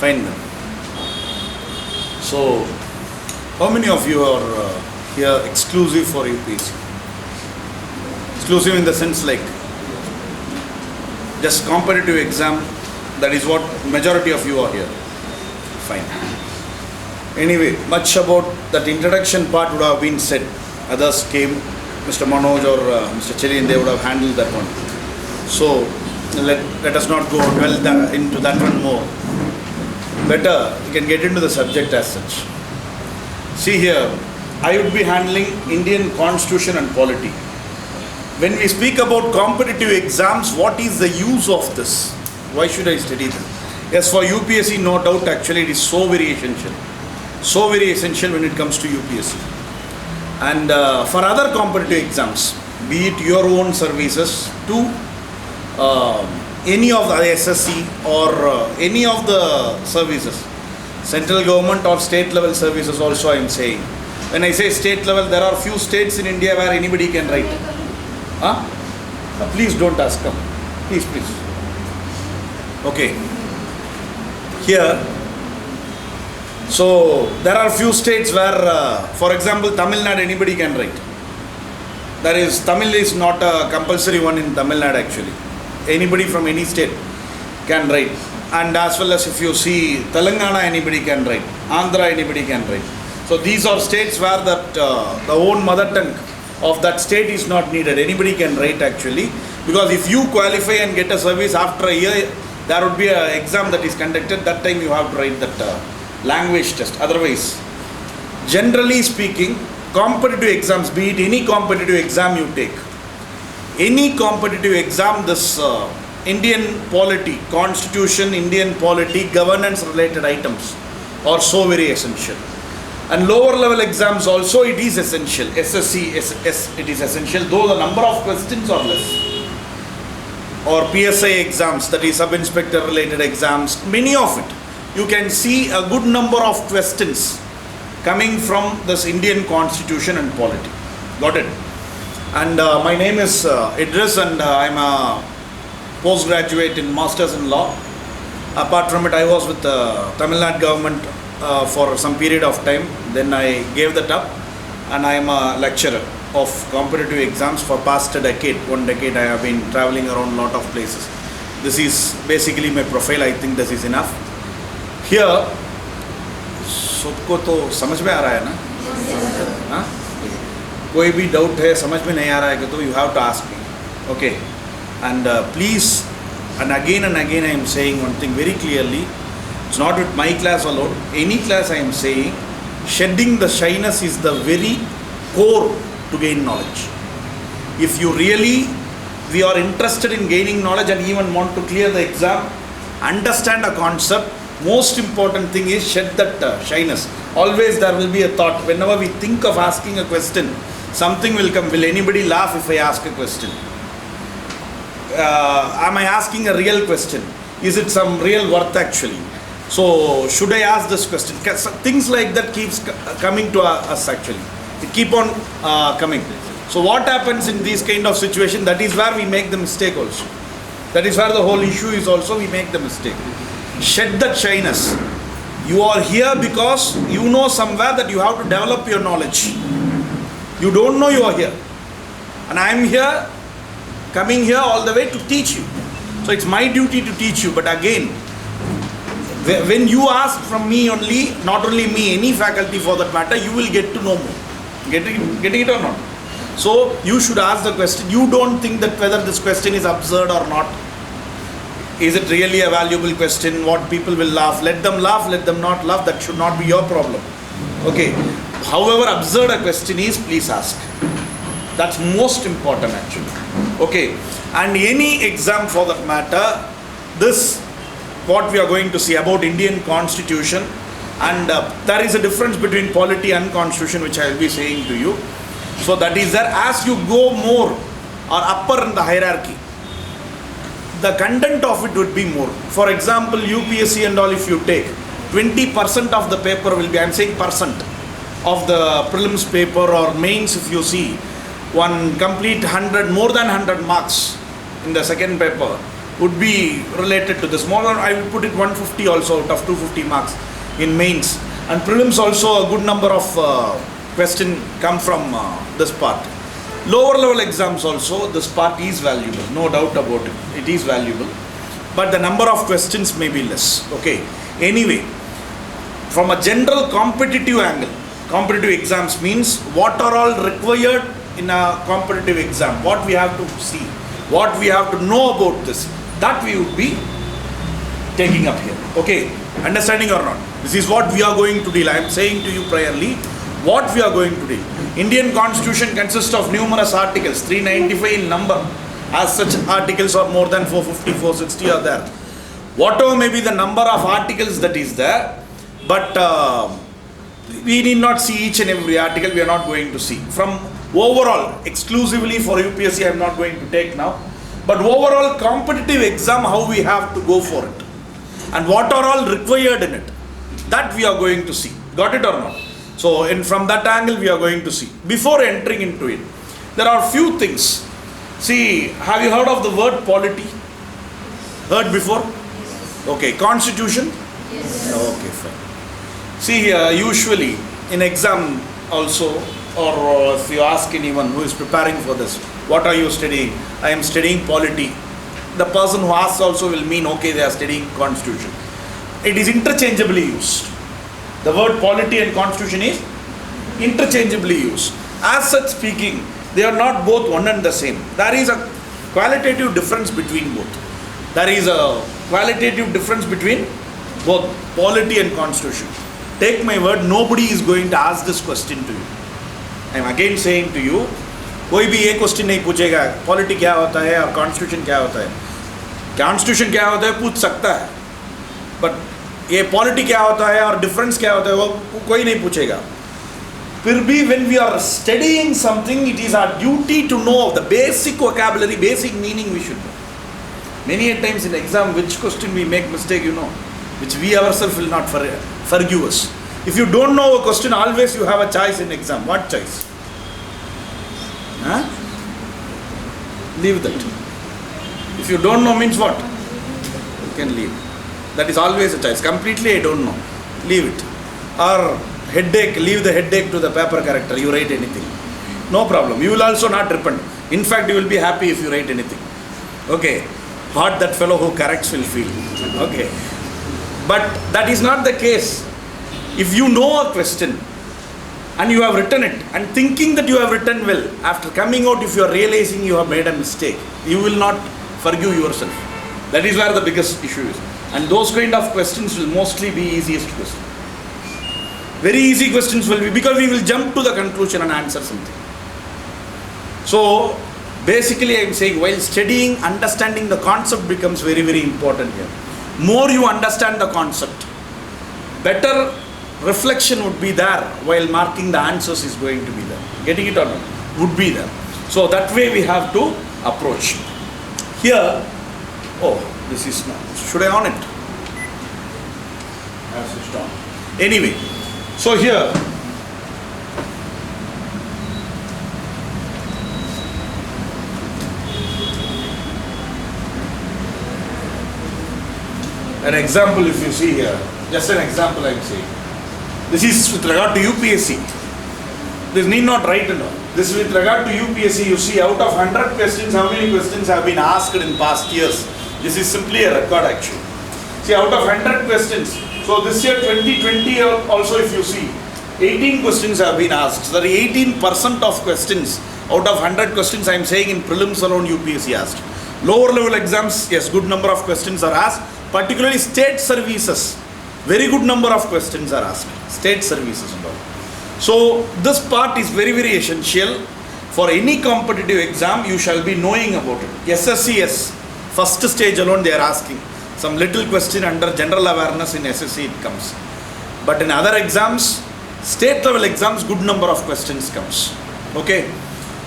Fine then. So, how many of you are here exclusive for UPSC? Exclusive in the sense like just competitive exam, that is what majority of you are here. Fine. Anyway, much about that introduction part would have been said. Others came, Mr. Manoj or Mr. Chelin, they would have handled that one. So, let us not go dwell into that one more. Better, you can get into the subject as such. See here, I would be handling Indian Constitution and polity. When we speak about competitive exams, what is the use of this? Why should I study this? Yes, for UPSC, no doubt, actually it is so very essential. So very essential when it comes to UPSC. And for other competitive exams, be it your own services to any of the SSC or any of the services, central government or state level services also I am saying. When I say state level, there are few states in India where anybody can write. Huh? Please don't ask them. Please. Okay. Here, so there are few states where, for example, Tamil Nadu, anybody can write. That is, Tamil is not a compulsory one in Tamil Nadu actually. Anybody from any state can write. And as well as if you see Telangana, anybody can write. Andhra, anybody can write. So these are states where that the own mother tongue of that state is not needed. Anybody can write actually. Because if you qualify and get a service after a year, there would be an exam that is conducted. That time you have to write that language test. Otherwise, generally speaking, competitive exams, be it any competitive exam you take, any competitive exam, this Indian polity, constitution, Indian polity, governance related items are so very essential. And lower level exams also it is essential. SSC, it is essential, though the number of questions are less. Or PSI exams, that is sub-inspector related exams, many of it. You can see a good number of questions coming from this Indian constitution and polity. Got it? And my name is Idris and I'm a postgraduate in Masters in Law. Apart from it, I was with the Tamil Nadu government for some period of time. Then I gave that up and I am a lecturer of competitive exams for past a decade. 1 decade I have been traveling around a lot of places. This is basically my profile. I think this is enough. Here, सबको तो समझ में आ रहा है ना? हाँ? कोई भी doubt है, समझ में नहीं आ रहा है तो you have to ask me. Okay. And please, and again I am saying one thing very clearly. It's not with my class alone. Any class I am saying, shedding the shyness is the very core to gain knowledge. If you really, we are interested in gaining knowledge and even want to clear the exam, understand a concept, most important thing is shed that shyness. Always there will be a thought, whenever we think of asking a question, something will come. Will anybody laugh if I ask a question? Am I asking a real question? Is it some real worth actually? So should I ask this question? Things like that keeps coming to us actually. It keep on coming. So what happens in these kind of situation? That is where we make the mistake also. That is where the whole issue is also, we make the mistake. Shed that shyness. You are here because you know somewhere that you have to develop your knowledge. You don't know you are here. And I am here, coming here all the way to teach you. So it's my duty to teach you. But again, when you ask from me only, not only me, any faculty for that matter, you will get to know more. Getting it or not? So you should ask the question. You don't think that whether this question is absurd or not. Is it really a valuable question? What people will laugh? Let them laugh, let them not laugh. That should not be your problem. Okay. However absurd a question is, please ask. That's most important actually. Okay. And any exam for that matter, this what we are going to see about Indian Constitution, and there is a difference between polity and constitution which I will be saying to you. So that is that as you go more or upper in the hierarchy, the content of it would be more. For example, UPSC and all, if you take 20% of the paper will be, I am saying percent of the prelims paper or mains, if you see one complete 100, more than 100 marks in the second paper would be related to this. More than I will put it 150 also out of 250 marks in mains. And prelims also a good number of question come from this part. Lower level exams also, this part is valuable, no doubt about it. It is valuable. But the number of questions may be less. Okay. Anyway, from a general competitive angle, competitive exams means what are all required in a competitive exam, what we have to see, what we have to know about this, that we would be taking up here. Okay, understanding or not? This is what we are going to deal. I am saying to you priorly what we are going to deal. Indian Constitution consists of numerous articles, 395 in number. As such, articles are more than 450, 460 are there. Whatever may be the number of articles that is there, but we need not see each and every article. We are not going to see. From overall, exclusively for UPSC, I am not going to take now. But overall competitive exam, how we have to go for it, and what are all required in it, that we are going to see. Got it or not? So, from that angle, we are going to see. Before entering into it, there are few things. See, have you heard of the word polity? Heard before? Okay. Constitution? Yes. Okay, fine. See here, usually in exam also, or if you ask anyone who is preparing for this, what are you studying? I am studying polity. The person who asks also will mean, okay, they are studying constitution. It is interchangeably used. The word polity and constitution is interchangeably used. As such speaking, they are not both one and the same. There is a qualitative difference between both. There is a qualitative difference between both polity and constitution. Take my word, nobody is going to ask this question to you. I am again saying to you, कोई भी ये question नहीं पूछेगा polity क्या होता है और constitution क्या होता है. कॉन्स्टिट्यूशन क्या होता है पूछ सकता है, बट ये पॉलिटी क्या होता है और डिफरेंस क्या होता है वो कोई नहीं पूछेगा. फिर भी when we are studying something, it is our duty to know the basic vocabulary, basic meaning we should know. Many a times in exam, which question we make mistake, you know, which we ourselves will not forgive us. If you don't know a question, always you have a choice in exam. What choice? Huh? Leave that. If you don't know means what? You can leave. That is always a choice. Completely I don't know. Leave it. Or headache, leave the headache to the paper corrector. You write anything. No problem. You will also not repent. In fact, you will be happy if you write anything. Okay. What that fellow who corrects will feel. Okay. But that is not the case. If you know a question and you have written it and thinking that you have written well, after coming out, if you are realizing you have made a mistake, you will not forgive yourself. That is where the biggest issue is. And those kind of questions will mostly be easiest questions. Very easy questions will be, because we will jump to the conclusion and answer something. So basically I am saying, while studying, understanding the concept becomes very, very important here. More you understand the concept, better reflection would be there while marking the answers is going to be there. Getting it or not? Would be there. So that way we have to approach. Here, oh, this is not, should I on it? I have switched on. Anyway, so here, an example if you see here, just an example I am saying. This is with regard to UPSC. This need not write and all. This is with regard to UPSC. You see, out of 100 questions, how many questions have been asked in past years? This is simply a record actually. See, out of 100 questions, so this year 2020 also if you see, 18 questions have been asked. So the 18% of questions out of 100 questions I am saying in prelims alone UPSC asked. Lower level exams, yes, good number of questions are asked. Particularly state services, very good number of questions are asked. State services and all. So this part is very, very essential. For any competitive exam, you shall be knowing about it. SSCS, first stage alone they are asking. Some little question under general awareness in SSC it comes. But in other exams, state level exams, good number of questions comes. Okay.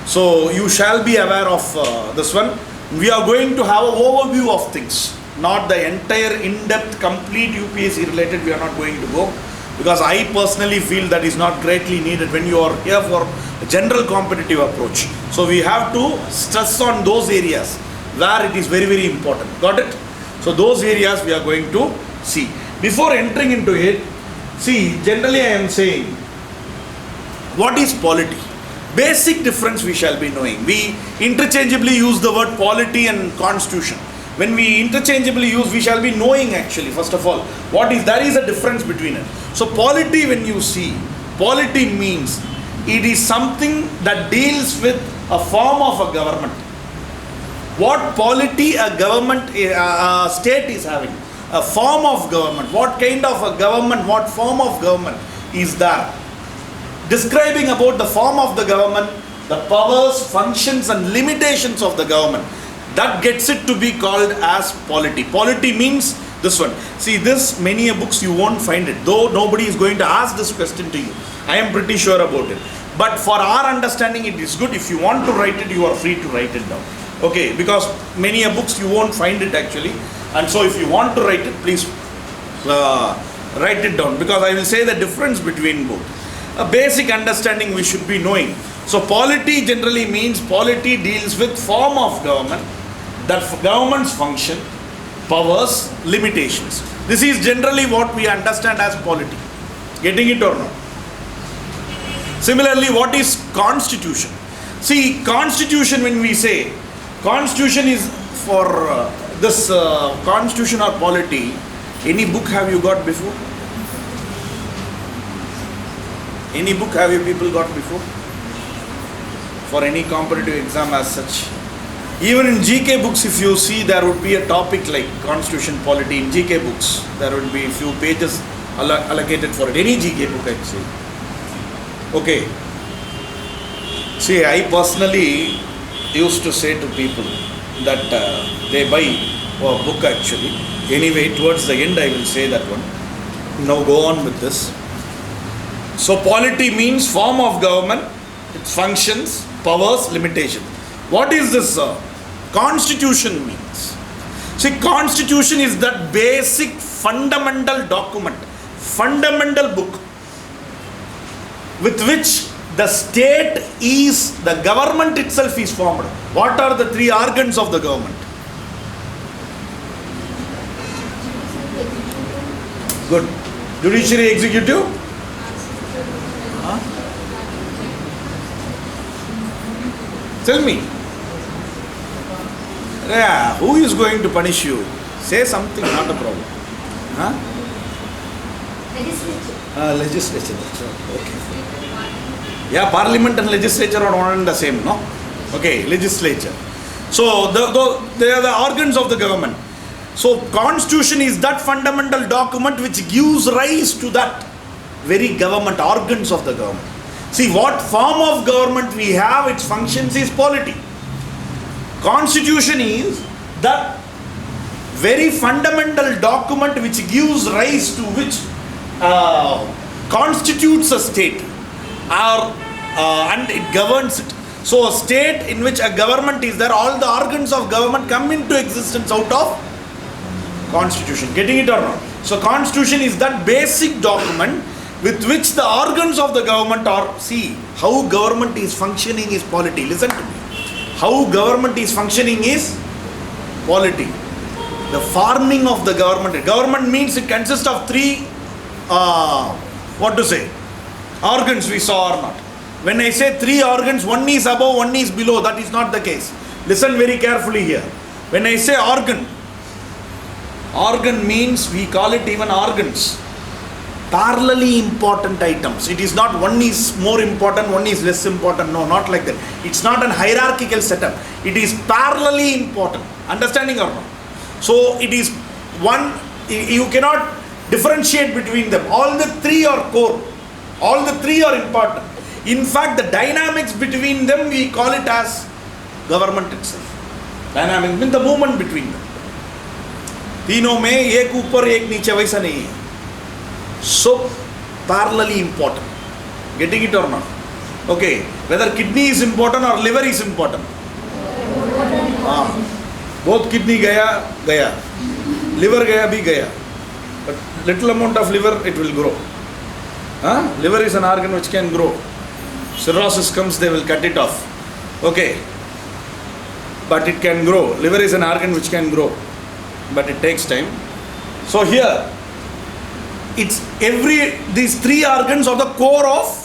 So you shall be aware of this one. We are going to have an overview of things. Not the entire in-depth complete UPSC related, we are not going to go, because I personally feel that is not greatly needed when you are here for a general competitive approach. So we have to stress on those areas where it is very, very important. Got it? So those areas we are going to see. Before entering into it, see, generally I am saying, what is polity? Basic difference we shall be knowing. We interchangeably use the word polity and constitution. When we interchangeably use, we shall be knowing actually, first of all, there is a difference between it. So polity, when you see, polity means it is something that deals with a form of a government. What polity a government, a state is having, a form of government, what kind of a government, what form of government is there. Describing about the form of the government, the powers, functions and limitations of the government. That gets it to be called as polity. Polity means this one. See, this many a books you won't find it, though nobody is going to ask this question to you. I am pretty sure about it. But for our understanding, it is good. If you want to write it, you are free to write it down. Okay, because many a books you won't find it actually. And so if you want to write it, please write it down, because I will say the difference between both. A basic understanding we should be knowing. So polity generally means, polity deals with form of government, that government's function, powers, limitations. This is generally what we understand as polity. Getting it or not? Similarly, what is constitution? See, constitution, when we say, constitution is for this constitution or polity, any book have you got before? Any book have you people got before? For any competitive exam as such? Even in GK books, if you see, there would be a topic like constitution, polity in GK books. There would be a few pages allocated for it. Any GK book, I'd say. Okay. See, I personally used to say to people that they buy a book actually. Anyway, towards the end I will say that one. Now go on with this. So polity means form of government, its functions, powers, limitations. What is this constitution means? See, constitution is that basic fundamental document, fundamental book with which the state is, the government itself is formed. What are the three organs of the government? Good. Judiciary, executive. Huh? Tell me. Yeah, who is going to punish you? Say something, not a problem. Huh? Legislature. Legislature. That's right. Okay. Yeah, parliament and legislature are one and the same, no? Okay, legislature. So they are the organs of the government. So constitution is that fundamental document which gives rise to that very government, organs of the government. See, what form of government we have, its functions is polity. Constitution is that very fundamental document which gives rise to, which constitutes a state and it governs it. So a state in which a government is there, all the organs of government come into existence out of constitution. Getting it or not? So constitution is that basic document with which the organs of the government are. See, how government is functioning is polity. Listen to me. How government is functioning is polity. The forming of the government. Government means it consists of three, organs we saw or not. When I say three organs, one is above, one is below, that is not the case. Listen very carefully here. When I say organ means, we call it even organs, parallelly important items. It is not one is more important, one is less important. No, not like that. It's not an hierarchical setup. It is parallelly important. Understanding or not? So it is one, you cannot differentiate between them. All the three are core. All the three are important. In fact, the dynamics between them, we call it as government itself. Dynamics means the movement between them. तीनों में एक ऊपर एक नीचे वैसा नहीं है. So parallelly important. Getting it or not? Okay. Whether kidney is important or liver is important. Both kidney gaya, liver gaya bhi gaya. But little amount of liver, it will grow. Liver is an organ which can grow. Cirrhosis comes, they will cut it off. Okay. but it can grow. Liver is an organ which can grow, but it takes time. So here, it's these three organs are the core of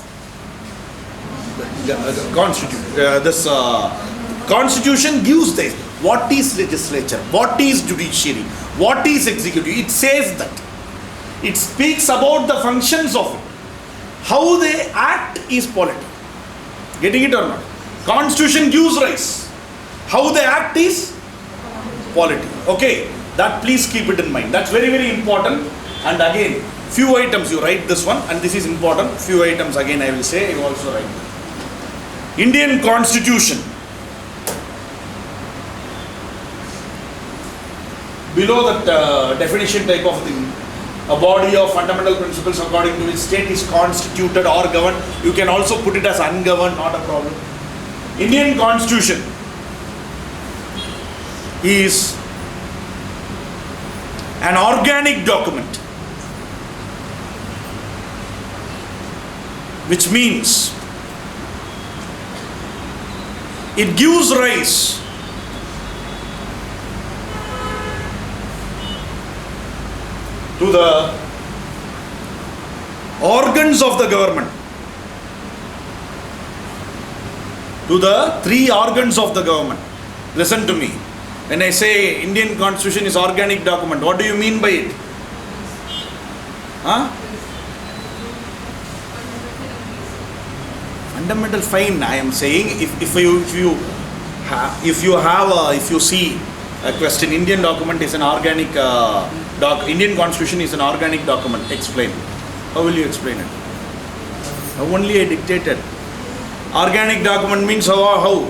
this constitution gives this. What is legislature? What is judiciary? What is executive? It says that. It speaks about the functions of it. How they act is polity. Getting it or not? Constitution gives rise. How they act is polity. Okay, that please keep it in mind. That's very, very important. And again, few items you write this one, and this is important. Few items again I will say, you also write. Indian Constitution. Below that definition type of thing, a body of fundamental principles according to which state is constituted or governed. You can also put it as ungoverned, not a problem. Indian Constitution is an organic document, which means it gives rise to the organs of the government, to the three organs of the government. Listen to me. When I say Indian Constitution is organic document, what do you mean by it? Huh? Fundamental, fine. I am saying if you see a question, Indian document is an organic Indian Constitution is an organic document. Explain. How will you explain it? Only I dictated. Organic document means how?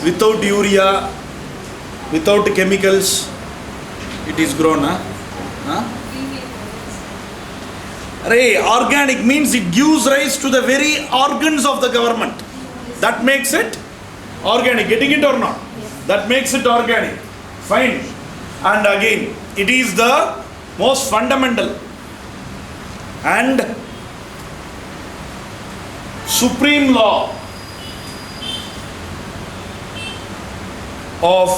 Without urea, without chemicals, it is grown. Organic means it gives rise to the very organs of the government. That makes it organic. Getting it or not? That makes it organic. Fine. And again, it is the most fundamental and supreme law of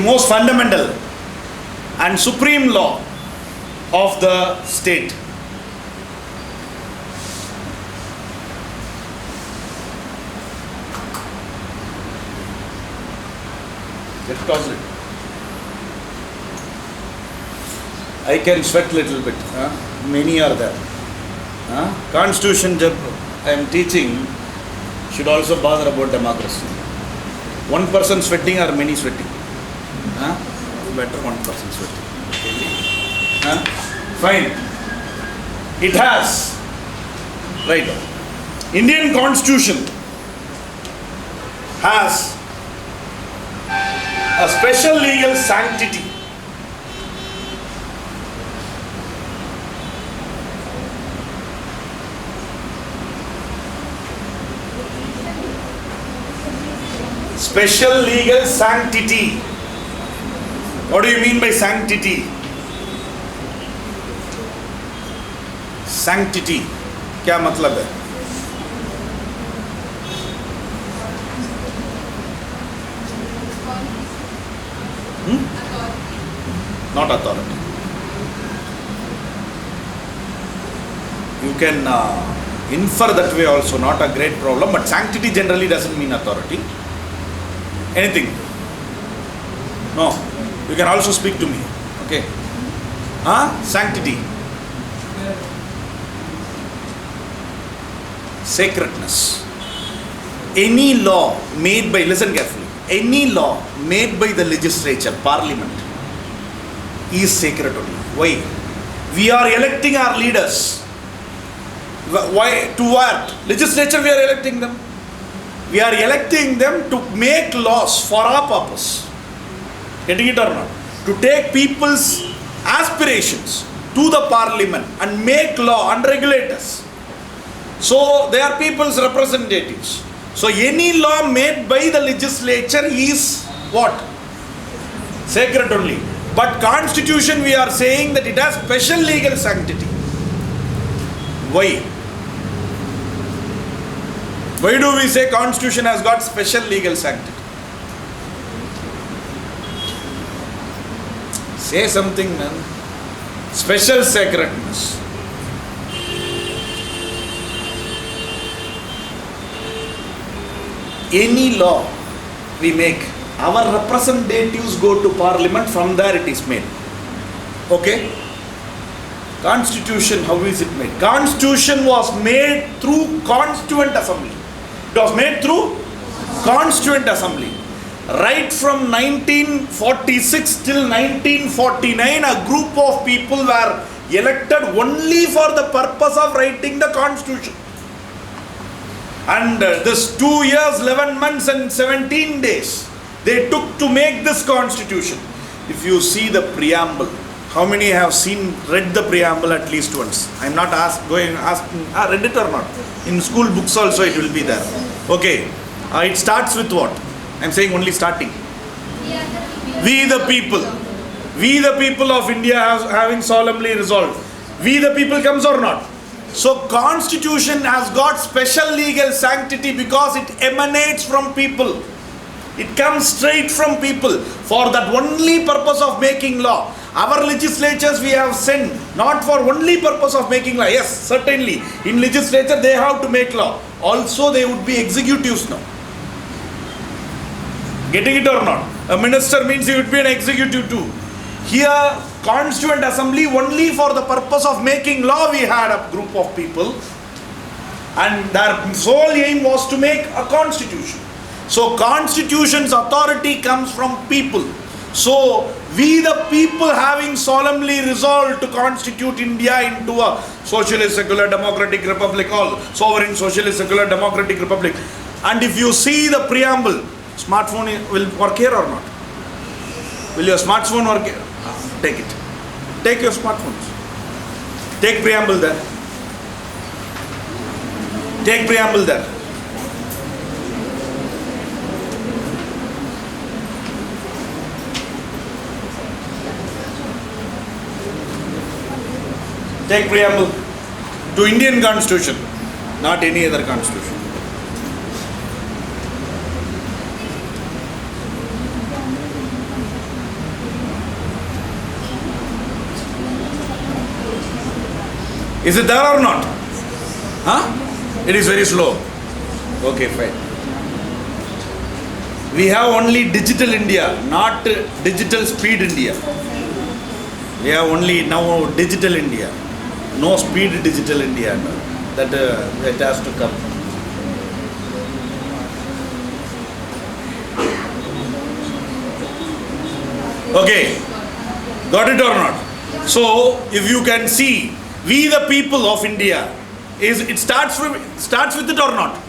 most fundamental and supreme law of the state. I can sweat little bit. Many are there. Constitution I am teaching should also bother about democracy. One person sweating or many sweating? Better one person sweating. Fine. It has, right, Indian Constitution has a special legal sanctity. Special legal sanctity. What do you mean by sanctity? Sanctity क्या मतलब है? Not authority. You can infer that way also, not a great problem, but sanctity generally doesn't mean authority. Anything? No. You can also speak to me. Okay. Sanctity. Sacredness. Any law made by, listen carefully, any law made by the legislature, parliament, is sacred only. Why? We are electing our leaders. Why? To what? Legislature, we are electing them. We are electing them to make laws for our purpose. Getting it or not? To take people's aspirations to the parliament and make law and regulate us. So they are people's representatives. So any law made by the legislature is what? Sacred only. But constitution, we are saying that it has special legal sanctity. Why? Why do we say constitution has got special legal sanctity? Say something, man. Special sacredness. Any law we make, our representatives go to parliament, from there it is made. Okay? Constitution, how is it made? Constitution was made through Constituent Assembly. It was made through Constituent Assembly. Right from 1946 till 1949, a group of people were elected only for the purpose of writing the Constitution. And this 2 years, 11 months and 17 days they took to make this Constitution. If you see the preamble, how many have read the preamble at least once? I am not asking, read it or not? In school books also it will be there. Okay, it starts with what? I am saying only starting. We the people of India having solemnly resolved. We the people comes or not? So Constitution has got special legal sanctity because it emanates from people. It comes straight from people for that only purpose of making law. Our legislatures we have sent not for only purpose of making law. Yes, certainly in legislature they have to make law. Also they would be executives now. Getting it or not? A minister means he would be an executive too. Here, Constituent Assembly, only for the purpose of making law we had a group of people, and their sole aim was to make a constitution. So Constitution's authority comes from people. So we the people having solemnly resolved to constitute India into a socialist, secular, democratic republic, all sovereign, socialist, secular, democratic republic. And if you see the preamble, smartphone will work here or not? Will your smartphone work here? Take it. Take your smartphones. Take preamble there. Take preamble there. Take preamble to Indian Constitution, not any other constitution. Is it there or not? Huh? It is very slow. Okay, fine. We have only digital India, not digital speed India. We have only now digital India. No speed digital India. That has to come. Okay. Got it or not? So, if you can see, we the people of India, it starts with it or not?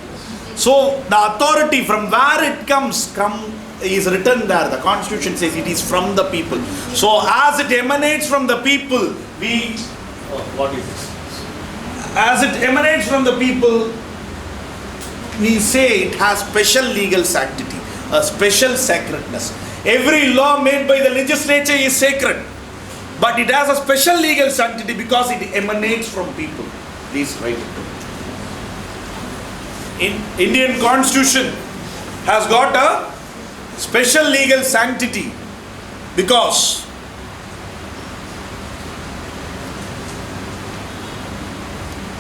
So the authority from where it comes is written there. The Constitution says it is from the people. So as it emanates from the people, what is this? As it emanates from the people, we say it has special legal sanctity, a special sacredness. Every law made by the legislature is sacred. But it has a special legal sanctity because it emanates from people. Please write it down. Indian Constitution has got a special legal sanctity because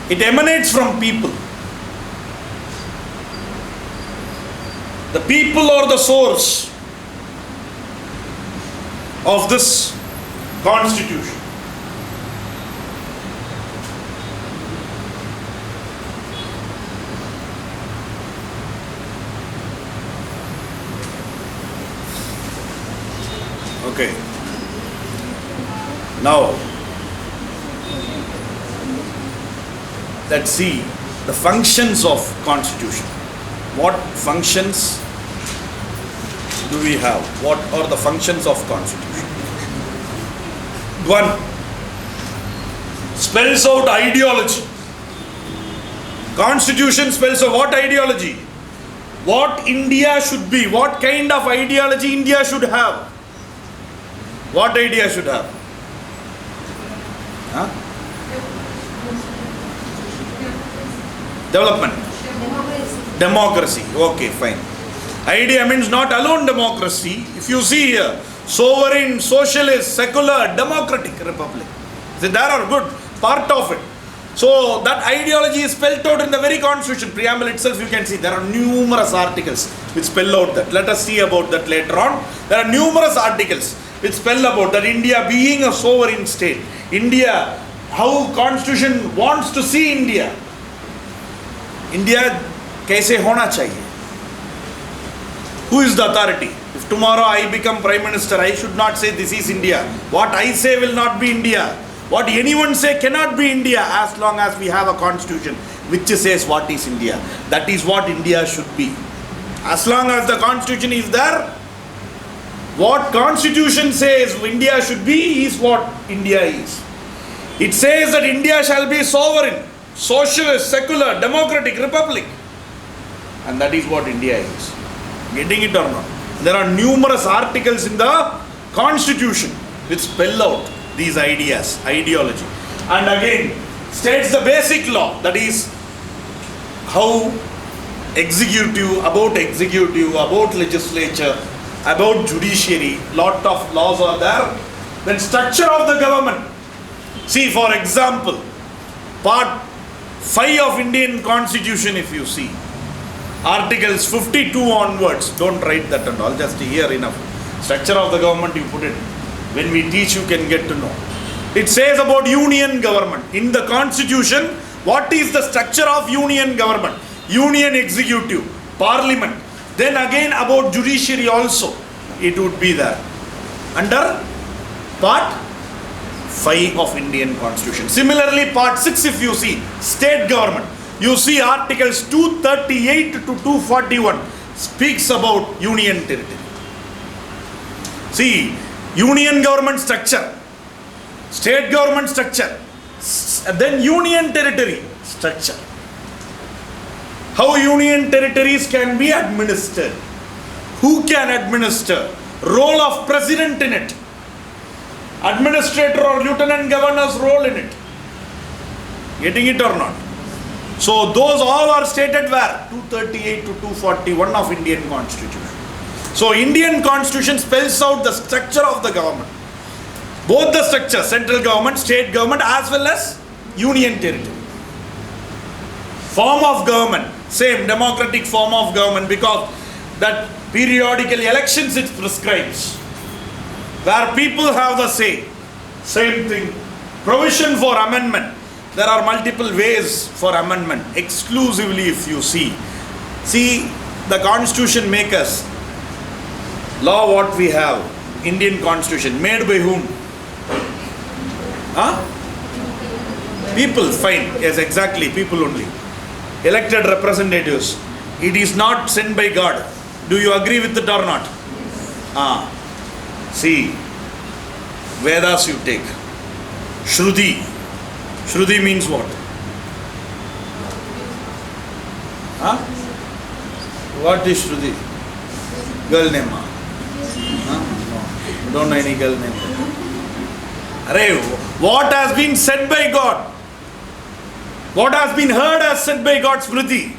it emanates from people. The people are the source of this Constitution. Okay. Now, let's see the functions of Constitution. What functions do we have? What are the functions of Constitution? One, spells out ideology. Constitution spells out what ideology? What India should be, what kind of ideology India should have. What idea should have? Huh? Development. Democracy. Okay, fine. Idea means not alone democracy. If you see here, sovereign, socialist, secular, democratic republic. So there are good part of it. So that ideology is spelled out in the very constitution. Preamble itself you can see there are numerous articles which spell out that. Let us see about that later on. There are numerous articles which spell about that India being a sovereign state. India, how constitution wants to see India. India kaise hona chahiye. Who is the authority? If tomorrow I become Prime Minister, I should not say this is India. What I say will not be India. What anyone say cannot be India as long as we have a constitution which says what is India. That is what India should be. As long as the constitution is there, what constitution says India should be is what India is. It says that India shall be sovereign, socialist, secular, democratic republic. And that is what India is. Getting it or not? There are numerous articles in the constitution which spell out these ideas, ideology. And again, states the basic law, that is how executive, about legislature, about judiciary, lot of laws are there. Then structure of the government. See, for example, part 5 of Indian Constitution, if you see, articles 52 onwards, don't write that and all, just here enough. Structure of the government, you put it. When we teach, you can get to know. It says about union government. In the constitution, what is the structure of union government? Union executive, parliament. Then again about judiciary also, it would be there. Under part 5 of Indian Constitution. Similarly, part 6 if you see, state government. You see articles 238 to 241 speaks about union territory. See, union government structure, state government structure, then union territory structure. How union territories can be administered, who can administer, role of president in it, administrator or lieutenant governor's role in it. Getting it or not? So those all are stated where? 238 to 241 of Indian Constitution. So Indian Constitution spells out the structure of the government. Both the structure, central government, state government as well as union territory. Form of government, same democratic form of government, because that periodical elections it prescribes. Where people have the say. Same thing. Provision for amendment. There are multiple ways for amendment. Exclusively if you see. See, the constitution makers, law what we have, Indian Constitution, made by whom? Huh? People, fine. Yes, exactly, people only. Elected representatives. It is not sent by God. Do you agree with it or not? See, Vedas you take. Shruti. Shruti means what? Huh? What is Shruti? Girl name. Huh? No. Don't know any girl name. Array, what has been said by God? What has been heard as said by God, Shruti.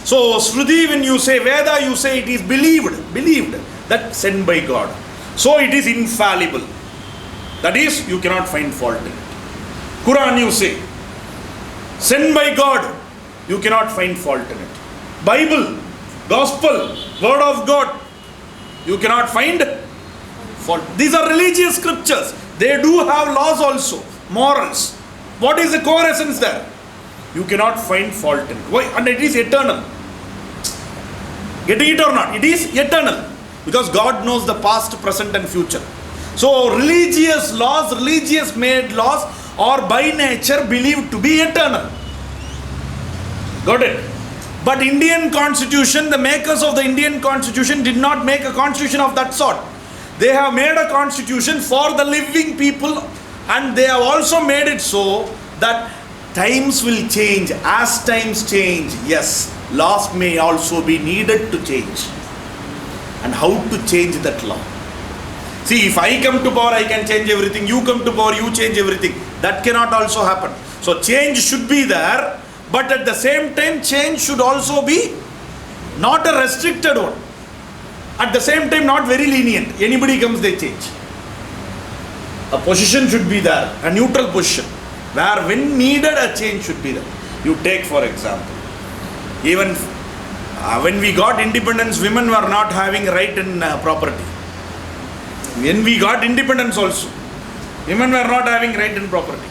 So Shruti, when you say Veda, you say it is believed that sent by God. So it is infallible. That is, you cannot find fault in it. Quran you say, sent by God, you cannot find fault in it. Bible, Gospel, Word of God, you cannot find fault. These are religious scriptures. They do have laws also, morals. What is the core essence there? You cannot find fault in it. Why? And it is eternal. Getting it or not? It is eternal. Because God knows the past, present and future. So religious laws, religious made laws are by nature believed to be eternal. Got it? But Indian Constitution, the makers of the Indian Constitution did not make a constitution of that sort. They have made a constitution for the living people, and they have also made it so that times will change. As times change, yes, laws may also be needed to change. And how to change that law? See, if I come to power, I can change everything. You come to power, you change everything. That cannot also happen. So change should be there, but at the same time, change should also be not a restricted one. At the same time, not very lenient. Anybody comes, they change. A position should be there, a neutral position, where when needed, a change should be there. You take, for example, even when we got independence, women were not having right in property. When we got independence also, women were not having right in property.